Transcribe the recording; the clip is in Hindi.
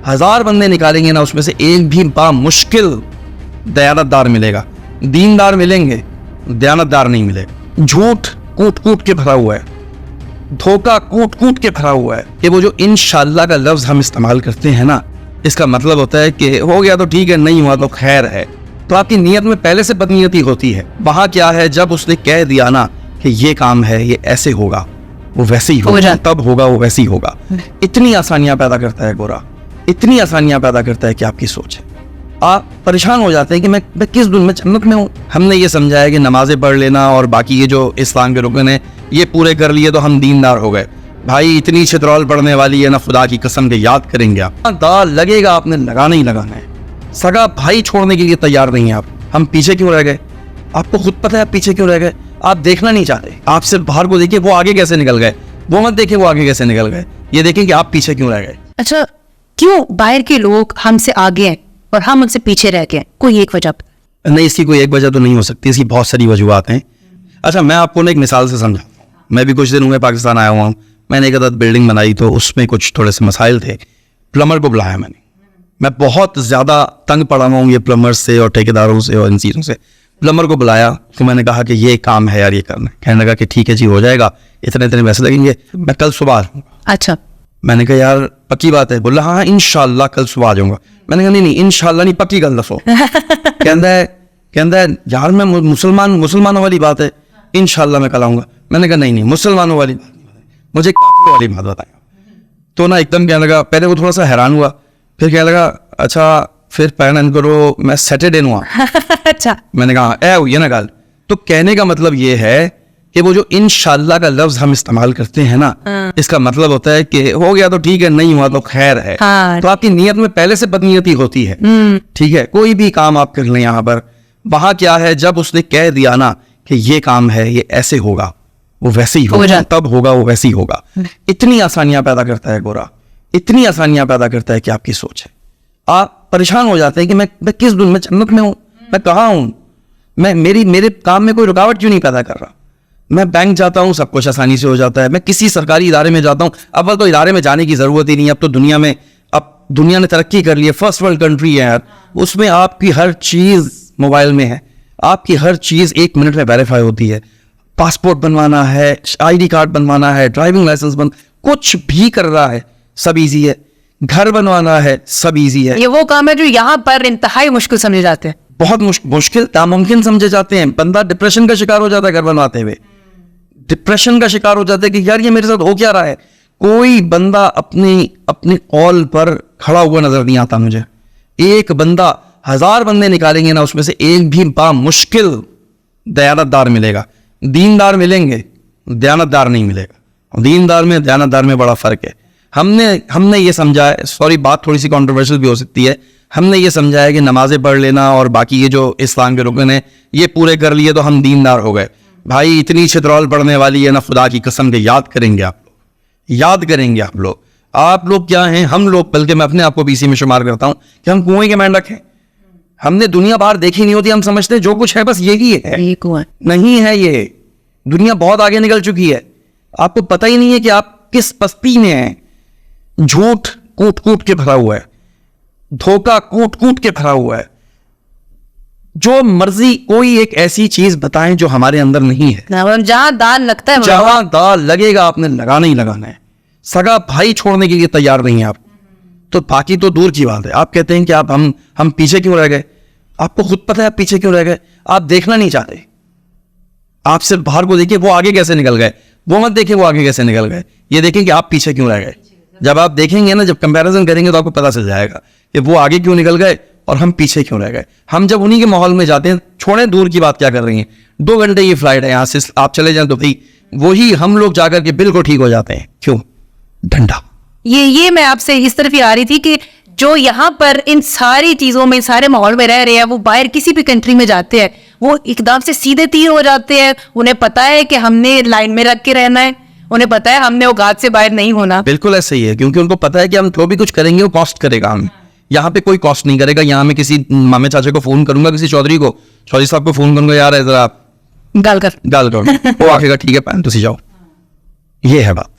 1000 बंदे निकालेंगे ना, उसमें से एक भी मुश्किल दयानतदार मिलेगा। दीनदार मिलेंगे, दयानतदार नहीं मिलेगा। झूठ कूट कूट के भरा हुआ है, धोखा कूट कूट के भरा हुआ है कि वो जो इंशाअल्लाह का लफ्ज हम इस्तेमाल करते हैं ना, इसका मतलब होता है कि हो गया तो ठीक है, नहीं हुआ तो खैर है। तो आपकी नीयत में पहले से बदनीयती होती है। वहां क्या है, जब उसने कह दिया ना कि ये काम है, ये ऐसे होगा, वो वैसे ही होगा, तब होगा वो वैसे ही होगा। इतनी आसानियां पैदा करता है गोरा, इतनी आसानियां पैदा करता है कि आपकी सोच है। आप परेशान हो जाते हैं कि मैं किस दुनिया में, जन्नत में हूँ। हमने ये समझा है कि नमाजें पढ़ लेना और बाकी ये जो इस्लाम के रुकन है ये पूरे कर लिए तो हम दीनदार हो गए। भाई इतनी छितरौल पड़ने वाली है ना, खुदा की कसम के याद करेंगे आप, दाल लगेगा आपने लगाना ही लगाना है। सगा भाई छोड़ने के लिए तैयार नहीं है आप। हम पीछे क्यों रह गए? आपको खुद पता है आप पीछे क्यों रह गए। आप देखना नहीं चाहते, आप सिर्फ बाहर को देखिए वो आगे कैसे निकल गए, वो मत देखिए वो आगे कैसे निकल गए, ये देखें कि आप पीछे क्यों रह गए। अच्छा, क्यों बाहर के लोग हमसे आगे हैं और हम उनसे पीछे रह गए? कोई एक वजह नहीं, इसकी कोई एक वजह तो नहीं हो सकती, इसकी बहुत सारी वजूहत हैं। अच्छा, मैं आपको ना एक मिसाल से समझाता हूँ। मैं भी कुछ दिन हुए पाकिस्तान आया हुआ हूँ। मैंने एक अदद बिल्डिंग बनाई तो उसमें कुछ थोड़े से मसाइल थे। प्लम्बर को बुलाया मैंने। मैं बहुत ज़्यादा तंग पड़ा हुआ हूँ ये प्लम्बर से और ठेकेदारों से और इन चीज़ों से। प्लम्बर को बुलाया तो मैंने कहा कि ये काम है यार, ये करना है। कहने लगा कि ठीक है जी, हो जाएगा, इतने इतने पैसे लगेंगे, मैं कल सुबह आ जाऊँगा। अच्छा, मैंने कहा यार पक्की बात है? बोला हाँ इंशाल्लाह कल सुबह आ जाऊँगा। मैंने कहा नहीं इंशाल्लाह नहीं, पक्की गल दसो। कहता है यार मैं मुसलमानों वाली बात है, इंशाल्लाह मैं कल आऊँगा। मैंने कहा नहीं मुसलमानों वाली बात, मुझे काफिरों वाली बात बताया। तो ना एकदम कहने लगा, पहले वो थोड़ा सा हैरान हुआ, फिर कहने लगा अच्छा फिर पैन करो, मैं सैटरडे हुआ। अच्छा, मैंने कहा ए हुई है ना गल। तो कहने का मतलब ये है कि वो जो इंशाल्लाह का लफ्ज हम इस्तेमाल करते हैं ना, इसका मतलब होता है कि हो गया तो ठीक है, नहीं हुआ तो खैर है। तो आपकी नीयत में पहले से बदनीयती होती है। ठीक है, कोई भी काम आप कर लें यहाँ पर, वहां क्या है, जब उसने कह दिया ना कि ये काम है, ये ऐसे होगा, वो वैसे ही होगा, तब होगा वो वैसे ही होगा। इतनी आसानियां पैदा करता है गोरा, इतनी आसानियां पैदा करता है कि आपकी सोच है। आप परेशान हो जाते हैं कि मैं किस दुनिया में, जन्नत में हूँ, मैं कहाँ हूँ, मैं मेरे काम में कोई रुकावट क्यों नहीं पैदा कर रहा। मैं बैंक जाता हूँ, सब कुछ आसानी से हो जाता है। मैं किसी सरकारी इदारे में जाता हूँ, अव्वल तो इदारे में जाने की जरूरत ही नहीं है। अब तो दुनिया ने तरक्की कर ली है, फर्स्ट वर्ल्ड कंट्री है यार, उसमें आपकी हर चीज मोबाइल में है, आपकी हर चीज 1 मिनट में वेरीफाई होती है। पासपोर्ट बनवाना है, ID कार्ड बनवाना है, ड्राइविंग लाइसेंस कुछ भी कर रहा है, सब इजी है। घर बनवाना है, सब इजी है। ये वो काम है जो यहाँ पर इंतहाई मुश्किल समझे जाते हैं, बहुत मुश्किल नामुमकिन समझे जाते हैं। बंदा डिप्रेशन का शिकार हो जाता है घर बनवाते हुए, डिप्रेशन का शिकार हो जाता है कि यार ये मेरे साथ हो क्या रहा है। कोई बंदा अपनी कॉल पर खड़ा हुआ नजर नहीं आता मुझे। एक बंदा, 1000 बंदे निकालेंगे ना, उसमें से एक भी मुश्किल दयानतदार मिलेगा। दीनदार मिलेंगे, दयानतदार नहीं मिलेगा। दीनदार में दयानतदार में बड़ा फर्क है। हमने ये समझा है, सॉरी बात थोड़ी सी कंट्रोवर्शियल भी हो सकती है, हमने ये समझा है कि नमाजें पढ़ लेना और बाकी ये जो इस्लाम के रुकन है ये पूरे कर लिए तो हम दीनदार हो गए। भाई इतनी छितरौल पड़ने वाली है ना, खुदा की कसम के याद करेंगे आप लोग, याद करेंगे आप लोग क्या हैं, हम लोग, बल्कि मैं अपने आप को भी इसी में शुमार करता हूं कि हम कुएं के मेंढक हैं। हमने दुनिया बाहर देखी नहीं होती, हम समझते हैं जो कुछ है बस यही है, नहीं है। ये दुनिया बहुत आगे निकल चुकी है, आपको पता ही नहीं है कि आप किस पस्ती में हैं। झूठ कूट कूट के भरा हुआ है, धोखा कूट कूट के भरा हुआ है। जो मर्जी कोई एक ऐसी चीज बताएं जो हमारे अंदर नहीं है। जहां दाल लगता है, जहां दाल लगेगा आपने लगाना ही लगाना है। सगा भाई छोड़ने के लिए तैयार नहीं है आप। तो बाकी तो दूर की बात है। आप कहते हैं कि आप हम पीछे क्यों रह गए। आपको खुद पता है आप पीछे क्यों रह गए। आप देखना नहीं चाहते, आप सिर्फ बाहर को देखिए वो आगे कैसे निकल गए, वो मत देखिए वो आगे कैसे निकल गए, ये देखें कि आप पीछे क्यों रह गए। जब आप देखेंगे ना, जब कंपैरिजन करेंगे तो आपको पता चल जाएगा कि वो आगे क्यों निकल गए और हम पीछे क्यों रह गए। हम जब उन्हीं के माहौल में जाते हैं, छोड़ें दूर की बात क्या कर रही हैं, 2 घंटे की फ्लाइट है यहाँ से, आप चले जाएं तो भाई वही हम लोग जाकर के बिल्कुल ठीक हो जाते हैं। क्यों? डंडा। ये मैं आपसे इस तरफ ही आ रही थी कि जो यहाँ पर इन सारी चीजों में, सारे माहौल में रह रहे हैं, वो बाहर किसी भी कंट्री में जाते हैं, वो एकदम से सीधे तीर हो जाते हैं। उन्हें पता है कि हमने लाइन में रख के रहना है, उन्हें पता है हमने औकात से बाहर नहीं होना। बिल्कुल ऐसा ही है, क्योंकि उनको पता है कि हम जो भी कुछ करेंगे वो कॉस्ट करेगा। हम यहाँ पे कोई कॉस्ट नहीं करेगा। यहाँ मैं किसी मामे चाचे को फोन करूंगा, किसी चौधरी साहब को फोन करूंगा, यार जरा गाल कर वो आखेगा ठीक है पैन तुसी जाओ। ये है बात।